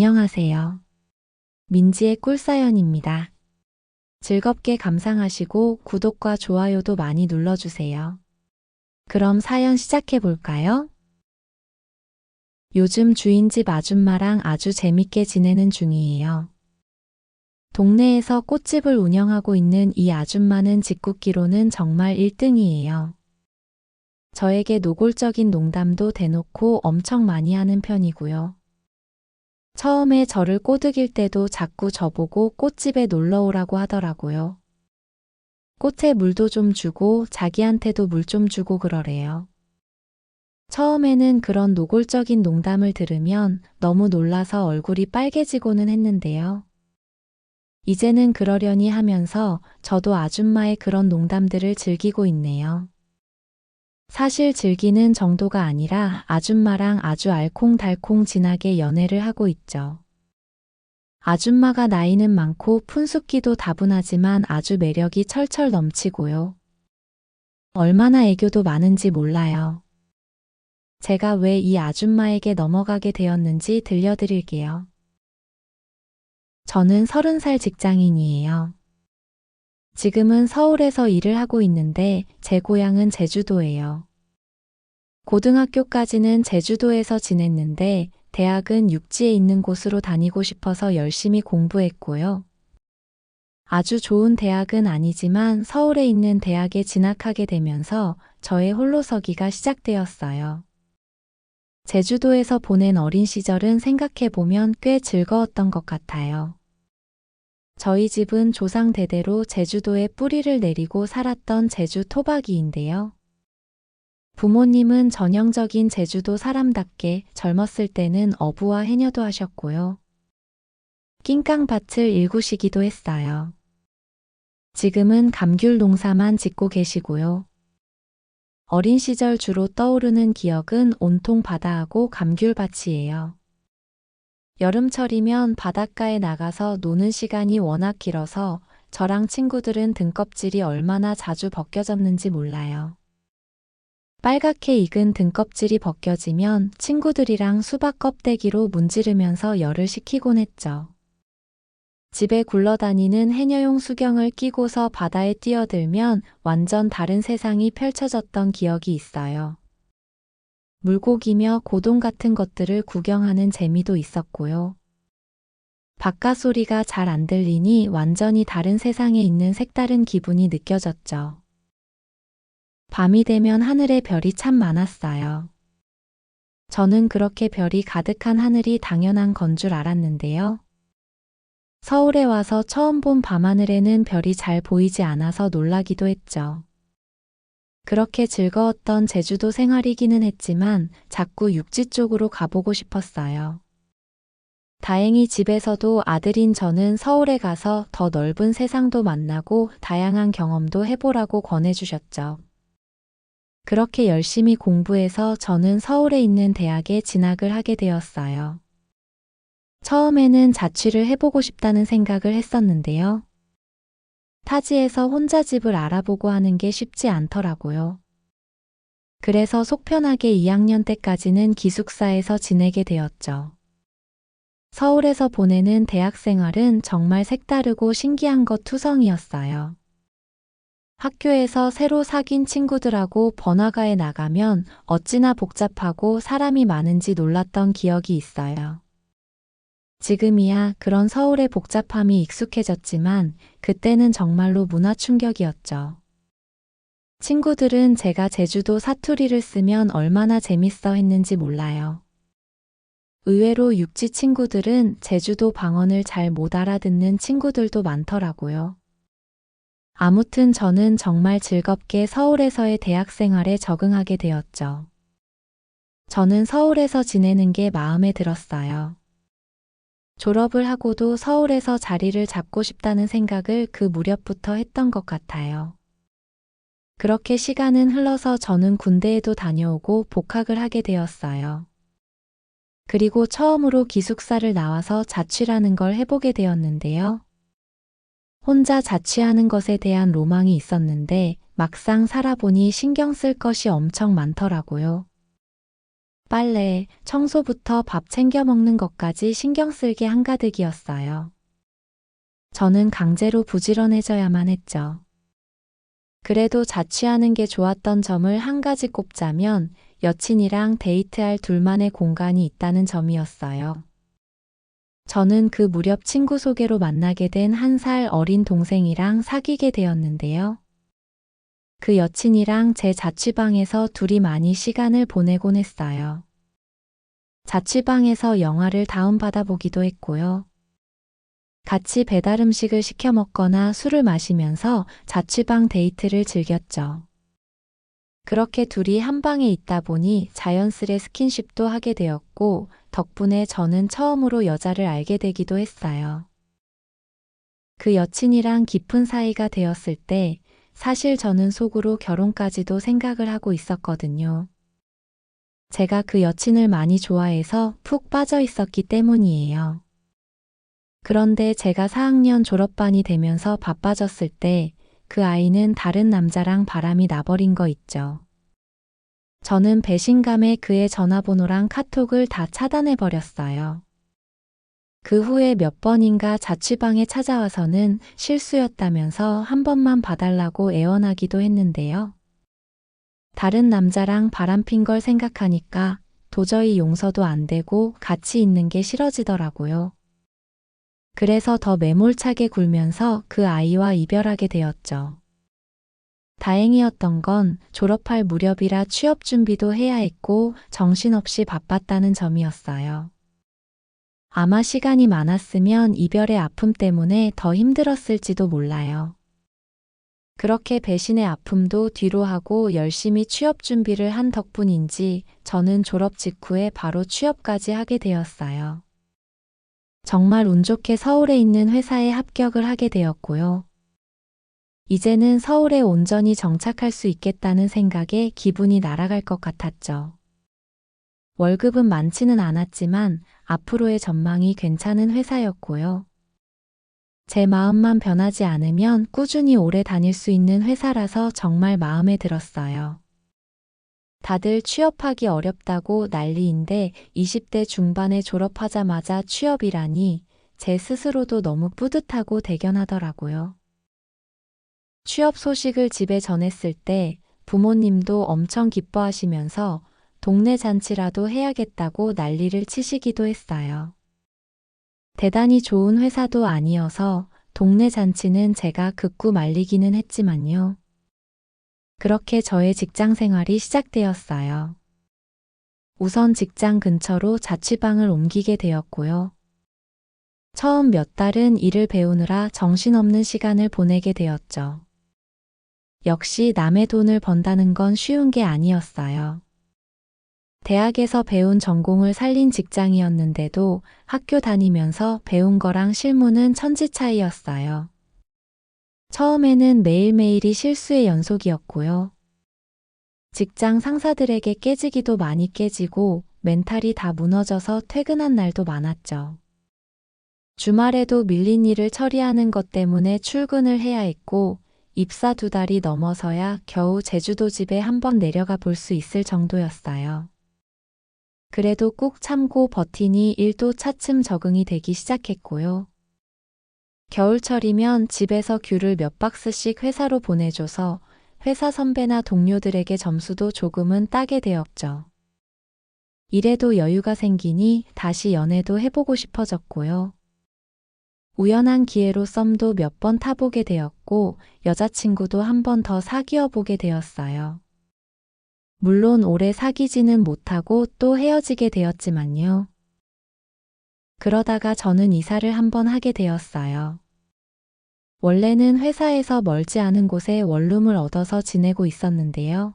안녕하세요. 민지의 꿀사연입니다. 즐겁게 감상하시고 구독과 좋아요도 많이 눌러주세요. 그럼 사연 시작해 볼까요? 요즘 주인집 아줌마랑 아주 재밌게 지내는 중이에요. 동네에서 꽃집을 운영하고 있는 이 아줌마는 짓궂기로는 정말 1등이에요. 저에게 노골적인 농담도 대놓고 엄청 많이 하는 편이고요. 처음에 저를 꼬드길 때도 자꾸 저보고 꽃집에 놀러 오라고 하더라고요. 꽃에 물도 좀 주고 자기한테도 물 좀 주고 그러래요. 처음에는 그런 노골적인 농담을 들으면 너무 놀라서 얼굴이 빨개지고는 했는데요. 이제는 그러려니 하면서 저도 아줌마의 그런 농담들을 즐기고 있네요. 사실 즐기는 정도가 아니라 아줌마랑 아주 알콩달콩 진하게 연애를 하고 있죠. 아줌마가 나이는 많고 푼숫기도 다분하지만 아주 매력이 철철 넘치고요. 얼마나 애교도 많은지 몰라요. 제가 왜 이 아줌마에게 넘어가게 되었는지 들려드릴게요. 저는 30살 직장인이에요. 지금은 서울에서 일을 하고 있는데 제 고향은 제주도예요. 고등학교까지는 제주도에서 지냈는데 대학은 육지에 있는 곳으로 다니고 싶어서 열심히 공부했고요. 아주 좋은 대학은 아니지만 서울에 있는 대학에 진학하게 되면서 저의 홀로서기가 시작되었어요. 제주도에서 보낸 어린 시절은 생각해보면 꽤 즐거웠던 것 같아요. 저희 집은 조상 대대로 제주도에 뿌리를 내리고 살았던 제주 토박이인데요. 부모님은 전형적인 제주도 사람답게 젊었을 때는 어부와 해녀도 하셨고요. 낑깡밭을 일구시기도 했어요. 지금은 감귤 농사만 짓고 계시고요. 어린 시절 주로 떠오르는 기억은 온통 바다하고 감귤밭이에요. 여름철이면 바닷가에 나가서 노는 시간이 워낙 길어서 저랑 친구들은 등껍질이 얼마나 자주 벗겨졌는지 몰라요. 빨갛게 익은 등껍질이 벗겨지면 친구들이랑 수박 껍데기로 문지르면서 열을 식히곤 했죠. 집에 굴러다니는 해녀용 수경을 끼고서 바다에 뛰어들면 완전 다른 세상이 펼쳐졌던 기억이 있어요. 물고기며 고동 같은 것들을 구경하는 재미도 있었고요. 바깥 소리가 잘 안 들리니 완전히 다른 세상에 있는 색다른 기분이 느껴졌죠. 밤이 되면 하늘에 별이 참 많았어요. 저는 그렇게 별이 가득한 하늘이 당연한 건 줄 알았는데요. 서울에 와서 처음 본 밤하늘에는 별이 잘 보이지 않아서 놀라기도 했죠. 그렇게 즐거웠던 제주도 생활이기는 했지만 자꾸 육지 쪽으로 가보고 싶었어요. 다행히 집에서도 아들인 저는 서울에 가서 더 넓은 세상도 만나고 다양한 경험도 해보라고 권해주셨죠. 그렇게 열심히 공부해서 저는 서울에 있는 대학에 진학을 하게 되었어요. 처음에는 자취를 해보고 싶다는 생각을 했었는데요. 타지에서 혼자 집을 알아보고 하는 게 쉽지 않더라고요. 그래서 속편하게 2학년 때까지는 기숙사에서 지내게 되었죠. 서울에서 보내는 대학 생활은 정말 색다르고 신기한 것 투성이었어요. 학교에서 새로 사귄 친구들하고 번화가에 나가면 어찌나 복잡하고 사람이 많은지 놀랐던 기억이 있어요. 지금이야 그런 서울의 복잡함이 익숙해졌지만 그때는 정말로 문화 충격이었죠. 친구들은 제가 제주도 사투리를 쓰면 얼마나 재밌어 했는지 몰라요. 의외로 육지 친구들은 제주도 방언을 잘 못 알아듣는 친구들도 많더라고요. 아무튼 저는 정말 즐겁게 서울에서의 대학 생활에 적응하게 되었죠. 저는 서울에서 지내는 게 마음에 들었어요. 졸업을 하고도 서울에서 자리를 잡고 싶다는 생각을 그 무렵부터 했던 것 같아요. 그렇게 시간은 흘러서 저는 군대에도 다녀오고 복학을 하게 되었어요. 그리고 처음으로 기숙사를 나와서 자취라는 걸 해보게 되었는데요. 혼자 자취하는 것에 대한 로망이 있었는데 막상 살아보니 신경 쓸 것이 엄청 많더라고요. 빨래, 청소부터 밥 챙겨 먹는 것까지 신경 쓸 게 한가득이었어요. 저는 강제로 부지런해져야만 했죠. 그래도 자취하는 게 좋았던 점을 한 가지 꼽자면 여친이랑 데이트할 둘만의 공간이 있다는 점이었어요. 저는 그 무렵 친구 소개로 만나게 된 1살 어린 동생이랑 사귀게 되었는데요. 그 여친이랑 제 자취방에서 둘이 많이 시간을 보내곤 했어요. 자취방에서 영화를 다운받아 보기도 했고요. 같이 배달 음식을 시켜 먹거나 술을 마시면서 자취방 데이트를 즐겼죠. 그렇게 둘이 한 방에 있다 보니 자연스레 스킨십도 하게 되었고, 덕분에 저는 처음으로 여자를 알게 되기도 했어요. 그 여친이랑 깊은 사이가 되었을 때, 사실 저는 속으로 결혼까지도 생각을 하고 있었거든요. 제가 그 여친을 많이 좋아해서 푹 빠져 있었기 때문이에요. 그런데 제가 4학년 졸업반이 되면서 바빠졌을 때 그 아이는 다른 남자랑 바람이 나버린 거 있죠. 저는 배신감에 그의 전화번호랑 카톡을 다 차단해버렸어요. 그 후에 몇 번인가 자취방에 찾아와서는 실수였다면서 한 번만 봐달라고 애원하기도 했는데요. 다른 남자랑 바람핀 걸 생각하니까 도저히 용서도 안 되고 같이 있는 게 싫어지더라고요. 그래서 더 매몰차게 굴면서 그 아이와 이별하게 되었죠. 다행이었던 건 졸업할 무렵이라 취업 준비도 해야 했고 정신없이 바빴다는 점이었어요. 아마 시간이 많았으면 이별의 아픔 때문에 더 힘들었을지도 몰라요. 그렇게 배신의 아픔도 뒤로 하고 열심히 취업 준비를 한 덕분인지 저는 졸업 직후에 바로 취업까지 하게 되었어요. 정말 운 좋게 서울에 있는 회사에 합격을 하게 되었고요. 이제는 서울에 온전히 정착할 수 있겠다는 생각에 기분이 날아갈 것 같았죠. 월급은 많지는 않았지만 앞으로의 전망이 괜찮은 회사였고요. 제 마음만 변하지 않으면 꾸준히 오래 다닐 수 있는 회사라서 정말 마음에 들었어요. 다들 취업하기 어렵다고 난리인데 20대 중반에 졸업하자마자 취업이라니 제 스스로도 너무 뿌듯하고 대견하더라고요. 취업 소식을 집에 전했을 때 부모님도 엄청 기뻐하시면서 동네 잔치라도 해야겠다고 난리를 치시기도 했어요. 대단히 좋은 회사도 아니어서 동네 잔치는 제가 극구 말리기는 했지만요. 그렇게 저의 직장 생활이 시작되었어요. 우선 직장 근처로 자취방을 옮기게 되었고요. 처음 몇 달은 일을 배우느라 정신없는 시간을 보내게 되었죠. 역시 남의 돈을 번다는 건 쉬운 게 아니었어요. 대학에서 배운 전공을 살린 직장이었는데도 학교 다니면서 배운 거랑 실무는 천지 차이였어요. 처음에는 매일매일이 실수의 연속이었고요. 직장 상사들에게 깨지기도 많이 깨지고 멘탈이 다 무너져서 퇴근한 날도 많았죠. 주말에도 밀린 일을 처리하는 것 때문에 출근을 해야 했고 입사 2달이 넘어서야 겨우 제주도 집에 한번 내려가 볼 수 있을 정도였어요. 그래도 꾹 참고 버티니 일도 차츰 적응이 되기 시작했고요. 겨울철이면 집에서 귤을 몇 박스씩 회사로 보내줘서 회사 선배나 동료들에게 점수도 조금은 따게 되었죠. 이래도 여유가 생기니 다시 연애도 해보고 싶어졌고요. 우연한 기회로 썸도 몇 번 타보게 되었고 여자친구도 한 번 더 사귀어 보게 되었어요. 물론 오래 사귀지는 못하고 또 헤어지게 되었지만요. 그러다가 저는 이사를 한 번 하게 되었어요. 원래는 회사에서 멀지 않은 곳에 원룸을 얻어서 지내고 있었는데요.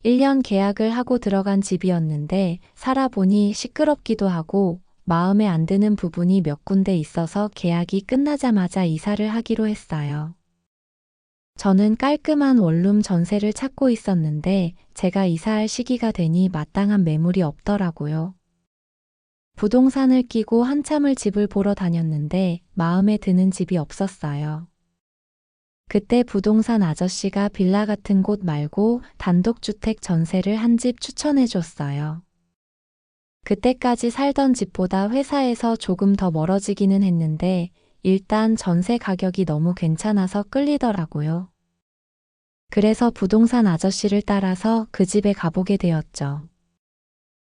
1년 계약을 하고 들어간 집이었는데 살아보니 시끄럽기도 하고 마음에 안 드는 부분이 몇 군데 있어서 계약이 끝나자마자 이사를 하기로 했어요. 저는 깔끔한 원룸 전세를 찾고 있었는데 제가 이사할 시기가 되니 마땅한 매물이 없더라고요. 부동산을 끼고 한참을 집을 보러 다녔는데 마음에 드는 집이 없었어요. 그때 부동산 아저씨가 빌라 같은 곳 말고 단독주택 전세를 한 집 추천해 줬어요. 그때까지 살던 집보다 회사에서 조금 더 멀어지기는 했는데 일단 전세 가격이 너무 괜찮아서 끌리더라고요. 그래서 부동산 아저씨를 따라서 그 집에 가보게 되었죠.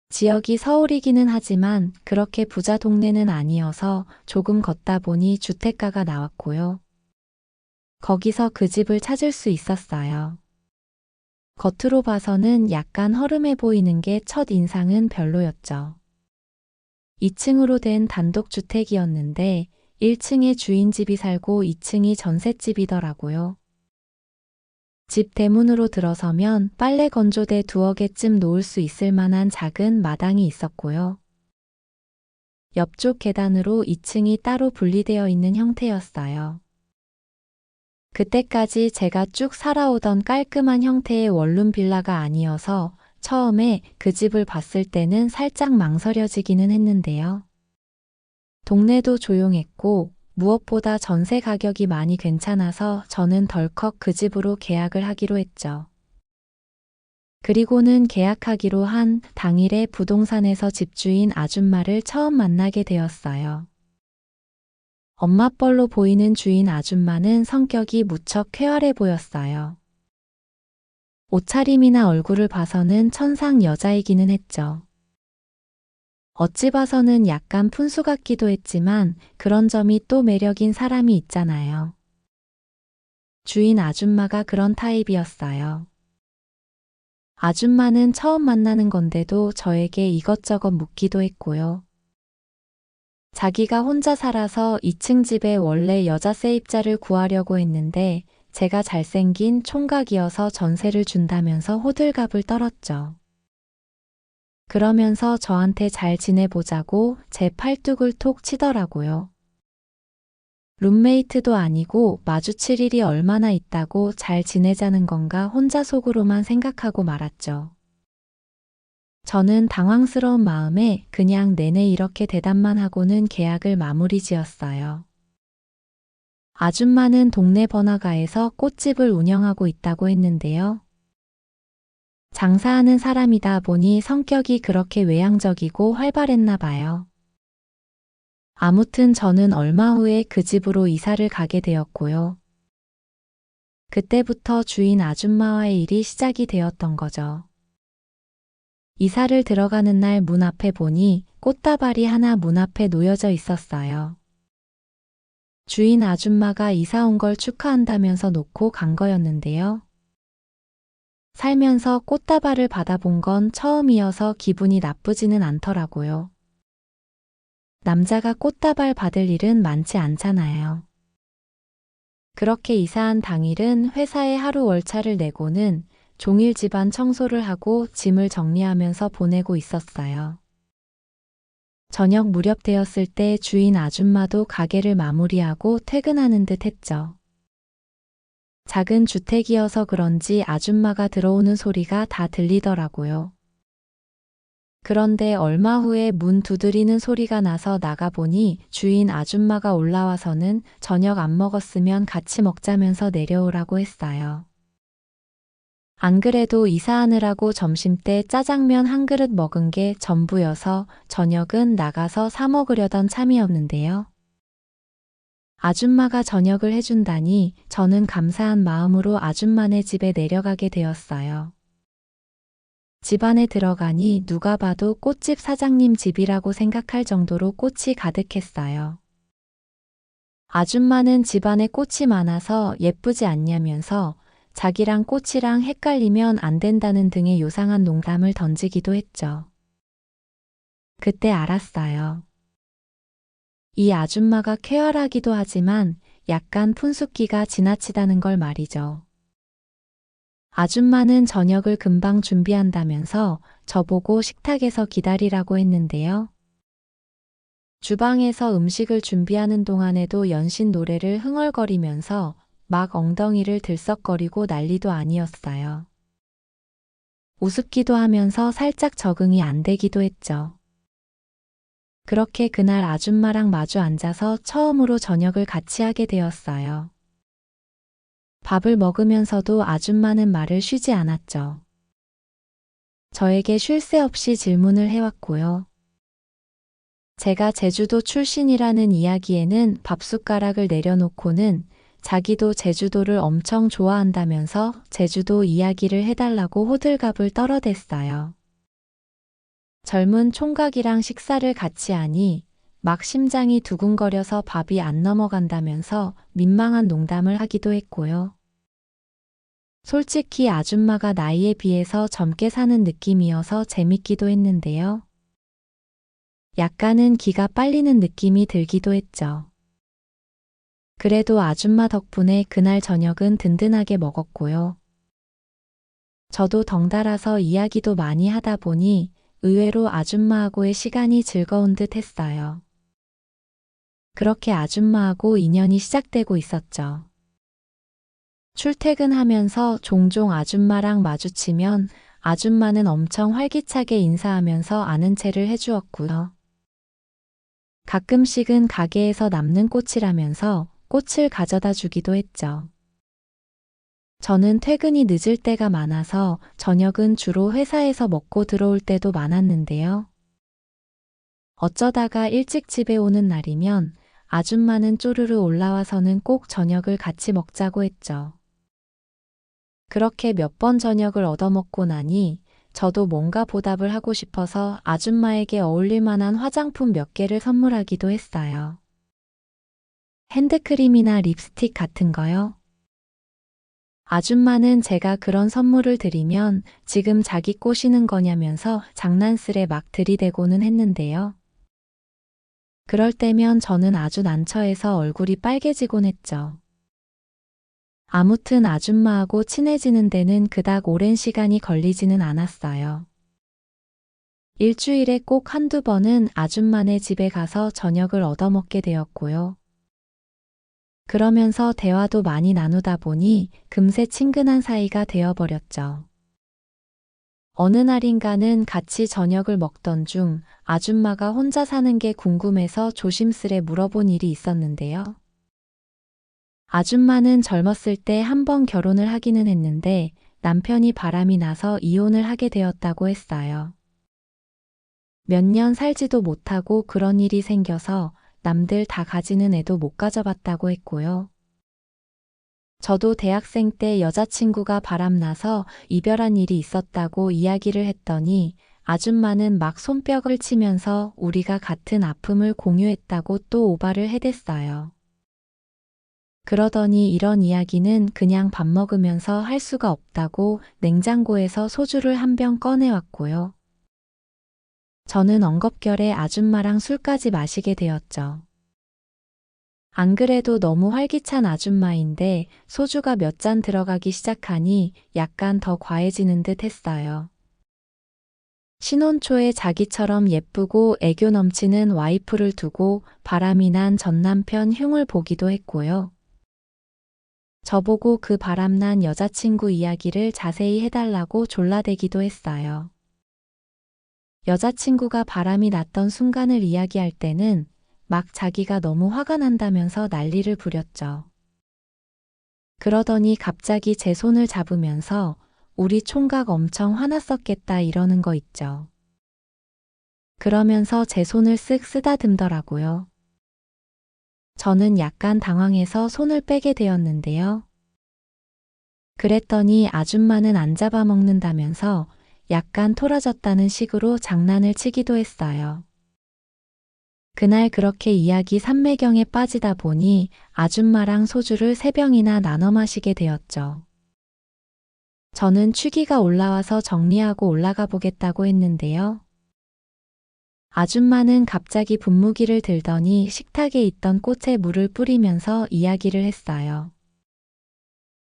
지역이 서울이기는 하지만 그렇게 부자 동네는 아니어서 조금 걷다 보니 주택가가 나왔고요. 거기서 그 집을 찾을 수 있었어요. 겉으로 봐서는 약간 허름해 보이는 게 첫 인상은 별로였죠. 2층으로 된 단독주택이었는데 1층에 주인집이 살고 2층이 전셋집이더라고요. 집 대문으로 들어서면 빨래 건조대 2개 놓을 수 있을 만한 작은 마당이 있었고요. 옆쪽 계단으로 2층이 따로 분리되어 있는 형태였어요. 그때까지 제가 쭉 살아오던 깔끔한 형태의 원룸 빌라가 아니어서 처음에 그 집을 봤을 때는 살짝 망설여지기는 했는데요. 동네도 조용했고 무엇보다 전세 가격이 많이 괜찮아서 저는 덜컥 그 집으로 계약을 하기로 했죠. 그리고는 계약하기로 한 당일에 부동산에서 집주인 아줌마를 처음 만나게 되었어요. 엄마뻘로 보이는 주인 아줌마는 성격이 무척 쾌활해 보였어요. 옷차림이나 얼굴을 봐서는 천상 여자이기는 했죠. 어찌 봐서는 약간 푼수 같기도 했지만 그런 점이 또 매력인 사람이 있잖아요. 주인 아줌마가 그런 타입이었어요. 아줌마는 처음 만나는 건데도 저에게 이것저것 묻기도 했고요. 자기가 혼자 살아서 2층 집에 원래 여자 세입자를 구하려고 했는데 제가 잘생긴 총각이어서 전세를 준다면서 호들갑을 떨었죠. 그러면서 저한테 잘 지내보자고 제 팔뚝을 톡 치더라고요. 룸메이트도 아니고 마주칠 일이 얼마나 있다고 잘 지내자는 건가 혼자 속으로만 생각하고 말았죠. 저는 당황스러운 마음에 그냥 내내 이렇게 대답만 하고는 계약을 마무리 지었어요. 아줌마는 동네 번화가에서 꽃집을 운영하고 있다고 했는데요. 장사하는 사람이다 보니 성격이 그렇게 외향적이고 활발했나 봐요. 아무튼 저는 얼마 후에 그 집으로 이사를 가게 되었고요. 그때부터 주인 아줌마와의 일이 시작이 되었던 거죠. 이사를 들어가는 날 문 앞에 보니 꽃다발이 하나 문 앞에 놓여져 있었어요. 주인 아줌마가 이사 온 걸 축하한다면서 놓고 간 거였는데요. 살면서 꽃다발을 받아본 건 처음이어서 기분이 나쁘지는 않더라고요. 남자가 꽃다발 받을 일은 많지 않잖아요. 그렇게 이사한 당일은 회사에 하루 월차를 내고는 종일 집안 청소를 하고 짐을 정리하면서 보내고 있었어요. 저녁 무렵 되었을 때 주인 아줌마도 가게를 마무리하고 퇴근하는 듯 했죠. 작은 주택이어서 그런지 아줌마가 들어오는 소리가 다 들리더라고요. 그런데 얼마 후에 문 두드리는 소리가 나서 나가보니 주인 아줌마가 올라와서는 저녁 안 먹었으면 같이 먹자면서 내려오라고 했어요. 안 그래도 이사하느라고 점심때 짜장면 한 그릇 먹은 게 전부여서 저녁은 나가서 사 먹으려던 참이었는데요. 아줌마가 저녁을 해준다니 저는 감사한 마음으로 아줌마네 집에 내려가게 되었어요. 집 안에 들어가니 누가 봐도 꽃집 사장님 집이라고 생각할 정도로 꽃이 가득했어요. 아줌마는 집안에 꽃이 많아서 예쁘지 않냐면서 자기랑 꽃이랑 헷갈리면 안 된다는 등의 요상한 농담을 던지기도 했죠. 그때 알았어요. 이 아줌마가 쾌활하기도 하지만 약간 푼숫기가 지나치다는 걸 말이죠. 아줌마는 저녁을 금방 준비한다면서 저보고 식탁에서 기다리라고 했는데요. 주방에서 음식을 준비하는 동안에도 연신 노래를 흥얼거리면서 막 엉덩이를 들썩거리고 난리도 아니었어요. 우습기도 하면서 살짝 적응이 안 되기도 했죠. 그렇게 그날 아줌마랑 마주 앉아서 처음으로 저녁을 같이 하게 되었어요. 밥을 먹으면서도 아줌마는 말을 쉬지 않았죠. 저에게 쉴 새 없이 질문을 해왔고요. 제가 제주도 출신이라는 이야기에는 밥숟가락을 내려놓고는 자기도 제주도를 엄청 좋아한다면서 제주도 이야기를 해달라고 호들갑을 떨어댔어요. 젊은 총각이랑 식사를 같이 하니 막 심장이 두근거려서 밥이 안 넘어간다면서 민망한 농담을 하기도 했고요. 솔직히 아줌마가 나이에 비해서 젊게 사는 느낌이어서 재밌기도 했는데요. 약간은 기가 빨리는 느낌이 들기도 했죠. 그래도 아줌마 덕분에 그날 저녁은 든든하게 먹었고요. 저도 덩달아서 이야기도 많이 하다 보니 의외로 아줌마하고의 시간이 즐거운 듯 했어요. 그렇게 아줌마하고 인연이 시작되고 있었죠. 출퇴근하면서 종종 아줌마랑 마주치면 아줌마는 엄청 활기차게 인사하면서 아는 체를 해주었고요. 가끔씩은 가게에서 남는 꽃이라면서 꽃을 가져다 주기도 했죠. 저는 퇴근이 늦을 때가 많아서 저녁은 주로 회사에서 먹고 들어올 때도 많았는데요. 어쩌다가 일찍 집에 오는 날이면 아줌마는 쪼르르 올라와서는 꼭 저녁을 같이 먹자고 했죠. 그렇게 몇 번 저녁을 얻어먹고 나니 저도 뭔가 보답을 하고 싶어서 아줌마에게 어울릴 만한 화장품 몇 개를 선물하기도 했어요. 핸드크림이나 립스틱 같은 거요. 아줌마는 제가 그런 선물을 드리면 지금 자기 꼬시는 거냐면서 장난스레 막 들이대고는 했는데요. 그럴 때면 저는 아주 난처해서 얼굴이 빨개지곤 했죠. 아무튼 아줌마하고 친해지는 데는 그닥 오랜 시간이 걸리지는 않았어요. 일주일에 꼭 한두 번은 아줌마네 집에 가서 저녁을 얻어먹게 되었고요. 그러면서 대화도 많이 나누다 보니 금세 친근한 사이가 되어버렸죠. 어느 날인가는 같이 저녁을 먹던 중 아줌마가 혼자 사는 게 궁금해서 조심스레 물어본 일이 있었는데요. 아줌마는 젊었을 때 한 번 결혼을 하기는 했는데 남편이 바람이 나서 이혼을 하게 되었다고 했어요. 몇 년 살지도 못하고 그런 일이 생겨서 남들 다 가지는 애도 못 가져봤다고 했고요. 저도 대학생 때 여자친구가 바람나서 이별한 일이 있었다고 이야기를 했더니 아줌마는 막 손뼉을 치면서 우리가 같은 아픔을 공유했다고 또 오바를 해댔어요. 그러더니 이런 이야기는 그냥 밥 먹으면서 할 수가 없다고 냉장고에서 소주를 한 병 꺼내왔고요. 저는 엉겁결에 아줌마랑 술까지 마시게 되었죠. 안 그래도 너무 활기찬 아줌마인데 소주가 몇 잔 들어가기 시작하니 약간 더 과해지는 듯 했어요. 신혼 초에 자기처럼 예쁘고 애교 넘치는 와이프를 두고 바람이 난 전 남편 흉을 보기도 했고요. 저보고 그 바람난 여자친구 이야기를 자세히 해달라고 졸라대기도 했어요. 여자친구가 바람이 났던 순간을 이야기할 때는 막 자기가 너무 화가 난다면서 난리를 부렸죠. 그러더니 갑자기 제 손을 잡으면서 우리 총각 엄청 화났었겠다 이러는 거 있죠. 그러면서 제 손을 쓱 쓰다듬더라고요. 저는 약간 당황해서 손을 빼게 되었는데요. 그랬더니 아줌마는 안 잡아먹는다면서 약간 토라졌다는 식으로 장난을 치기도 했어요. 그날 그렇게 이야기 삼매경에 빠지다 보니 아줌마랑 소주를 3병이나 나눠 마시게 되었죠. 저는 취기가 올라와서 정리하고 올라가 보겠다고 했는데요. 아줌마는 갑자기 분무기를 들더니 식탁에 있던 꽃에 물을 뿌리면서 이야기를 했어요.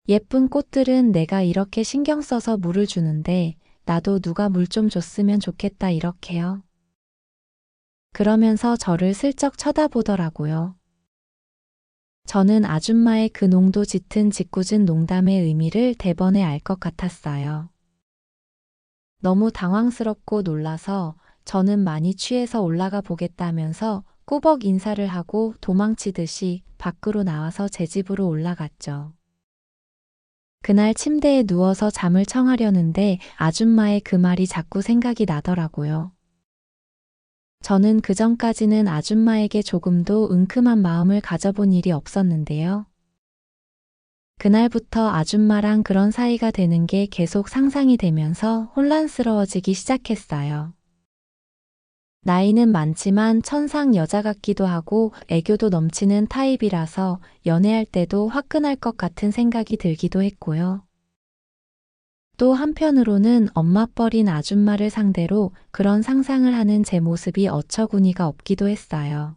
예쁜 꽃들은 내가 이렇게 신경 써서 물을 주는데 나도 누가 물 좀 줬으면 좋겠다 이렇게요. 그러면서 저를 슬쩍 쳐다보더라고요. 저는 아줌마의 그 농도 짙은 짓궂은 농담의 의미를 대번에 알 것 같았어요. 너무 당황스럽고 놀라서 저는 많이 취해서 올라가 보겠다면서 꾸벅 인사를 하고 도망치듯이 밖으로 나와서 제 집으로 올라갔죠. 그날 침대에 누워서 잠을 청하려는데 아줌마의 그 말이 자꾸 생각이 나더라고요. 저는 그전까지는 아줌마에게 조금도 은큼한 마음을 가져본 일이 없었는데요. 그날부터 아줌마랑 그런 사이가 되는 게 계속 상상이 되면서 혼란스러워지기 시작했어요. 나이는 많지만 천상 여자 같기도 하고 애교도 넘치는 타입이라서 연애할 때도 화끈할 것 같은 생각이 들기도 했고요. 또 한편으로는 엄마뻘인 아줌마를 상대로 그런 상상을 하는 제 모습이 어처구니가 없기도 했어요.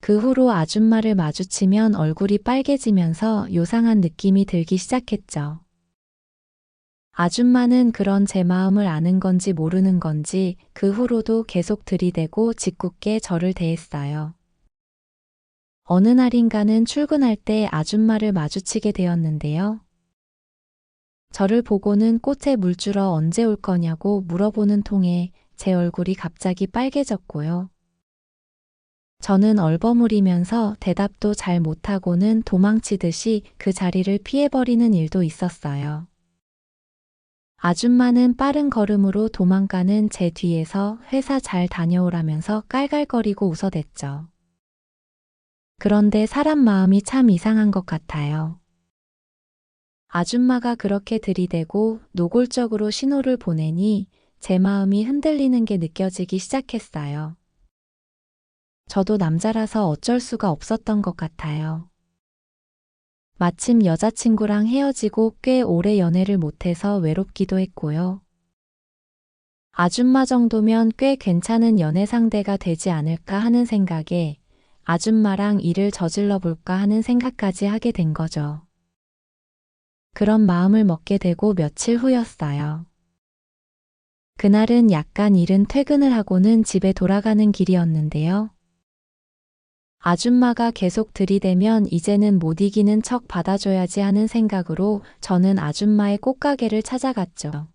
그 후로 아줌마를 마주치면 얼굴이 빨개지면서 요상한 느낌이 들기 시작했죠. 아줌마는 그런 제 마음을 아는 건지 모르는 건지 그 후로도 계속 들이대고 짓궂게 저를 대했어요. 어느 날인가는 출근할 때 아줌마를 마주치게 되었는데요. 저를 보고는 꽃에 물 주러 언제 올 거냐고 물어보는 통에 제 얼굴이 갑자기 빨개졌고요. 저는 얼버무리면서 대답도 잘 못하고는 도망치듯이 그 자리를 피해버리는 일도 있었어요. 아줌마는 빠른 걸음으로 도망가는 제 뒤에서 회사 잘 다녀오라면서 깔깔거리고 웃어댔죠. 그런데 사람 마음이 참 이상한 것 같아요. 아줌마가 그렇게 들이대고 노골적으로 신호를 보내니 제 마음이 흔들리는 게 느껴지기 시작했어요. 저도 남자라서 어쩔 수가 없었던 것 같아요. 마침 여자친구랑 헤어지고 꽤 오래 연애를 못해서 외롭기도 했고요. 아줌마 정도면 꽤 괜찮은 연애 상대가 되지 않을까 하는 생각에 아줌마랑 일을 저질러 볼까 하는 생각까지 하게 된 거죠. 그런 마음을 먹게 되고 며칠 후였어요. 그날은 약간 이른 퇴근을 하고는 집에 돌아가는 길이었는데요. 아줌마가 계속 들이대면 이제는 못 이기는 척 받아줘야지 하는 생각으로 저는 아줌마의 꽃가게를 찾아갔죠.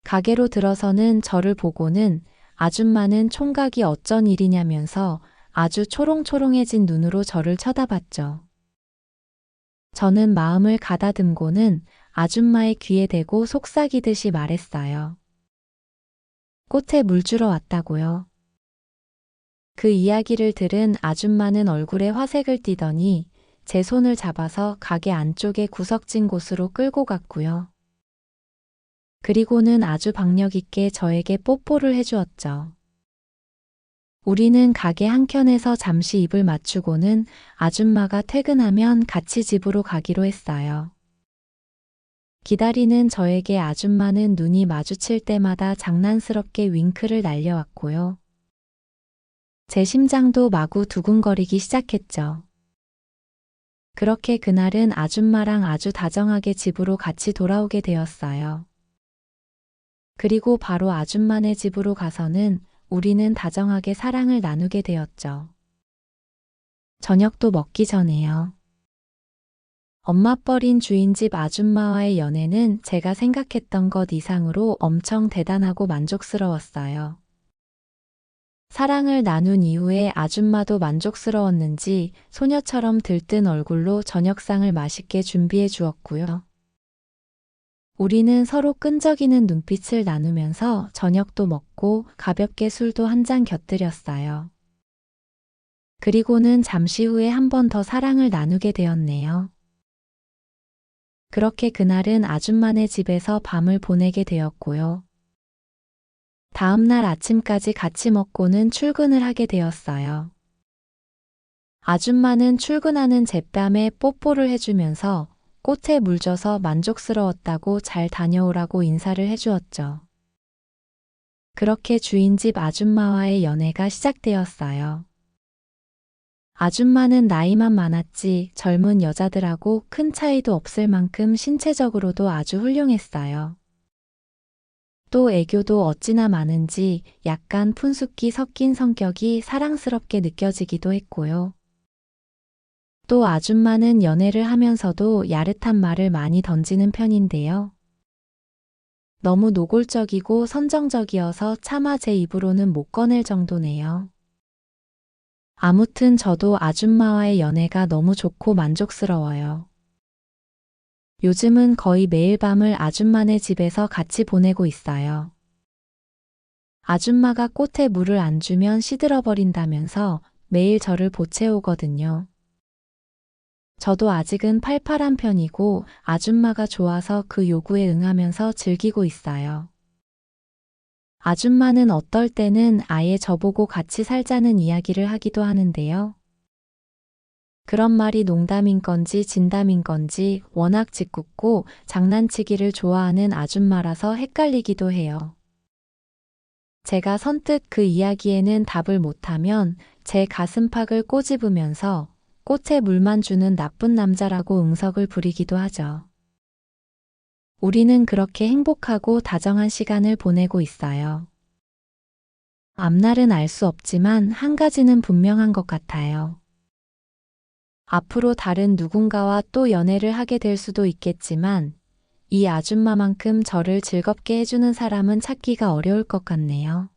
가게로 들어서는 저를 보고는 아줌마는 총각이 어쩐 일이냐면서 아주 초롱초롱해진 눈으로 저를 쳐다봤죠. 저는 마음을 가다듬고는 아줌마의 귀에 대고 속삭이듯이 말했어요. 꽃에 물 주러 왔다고요. 그 이야기를 들은 아줌마는 얼굴에 화색을 띠더니 제 손을 잡아서 가게 안쪽에 구석진 곳으로 끌고 갔고요. 그리고는 아주 박력 있게 저에게 뽀뽀를 해주었죠. 우리는 가게 한켠에서 잠시 입을 맞추고는 아줌마가 퇴근하면 같이 집으로 가기로 했어요. 기다리는 저에게 아줌마는 눈이 마주칠 때마다 장난스럽게 윙크를 날려왔고요. 제 심장도 마구 두근거리기 시작했죠. 그렇게 그날은 아줌마랑 아주 다정하게 집으로 같이 돌아오게 되었어요. 그리고 바로 아줌마네 집으로 가서는 우리는 다정하게 사랑을 나누게 되었죠. 저녁도 먹기 전에요. 엄마뻘인 주인집 아줌마와의 연애는 제가 생각했던 것 이상으로 엄청 대단하고 만족스러웠어요. 사랑을 나눈 이후에 아줌마도 만족스러웠는지 소녀처럼 들뜬 얼굴로 저녁상을 맛있게 준비해 주었고요. 우리는 서로 끈적이는 눈빛을 나누면서 저녁도 먹고 가볍게 술도 한 잔 곁들였어요. 그리고는 잠시 후에 한 번 더 사랑을 나누게 되었네요. 그렇게 그날은 아줌마네 집에서 밤을 보내게 되었고요. 다음 날 아침까지 같이 먹고는 출근을 하게 되었어요. 아줌마는 출근하는 제뺨에 뽀뽀를 해주면서 꽃에 물 줘서 만족스러웠다고 잘 다녀오라고 인사를 해주었죠. 그렇게 주인집 아줌마와의 연애가 시작되었어요. 아줌마는 나이만 많았지 젊은 여자들하고 큰 차이도 없을 만큼 신체적으로도 아주 훌륭했어요. 또 애교도 어찌나 많은지 약간 푼숙기 섞인 성격이 사랑스럽게 느껴지기도 했고요. 또 아줌마는 연애를 하면서도 야릇한 말을 많이 던지는 편인데요. 너무 노골적이고 선정적이어서 차마 제 입으로는 못 꺼낼 정도네요. 아무튼 저도 아줌마와의 연애가 너무 좋고 만족스러워요. 요즘은 거의 매일 밤을 아줌마네 집에서 같이 보내고 있어요. 아줌마가 꽃에 물을 안 주면 시들어버린다면서 매일 저를 보채오거든요. 저도 아직은 팔팔한 편이고 아줌마가 좋아서 그 요구에 응하면서 즐기고 있어요. 아줌마는 어떨 때는 아예 저보고 같이 살자는 이야기를 하기도 하는데요. 그런 말이 농담인 건지 진담인 건지 워낙 짓궂고 장난치기를 좋아하는 아줌마라서 헷갈리기도 해요. 제가 선뜻 그 이야기에는 답을 못하면 제 가슴팍을 꼬집으면서 꽃에 물만 주는 나쁜 남자라고 응석을 부리기도 하죠. 우리는 그렇게 행복하고 다정한 시간을 보내고 있어요. 앞날은 알 수 없지만 한 가지는 분명한 것 같아요. 앞으로 다른 누군가와 또 연애를 하게 될 수도 있겠지만 이 아줌마만큼 저를 즐겁게 해주는 사람은 찾기가 어려울 것 같네요.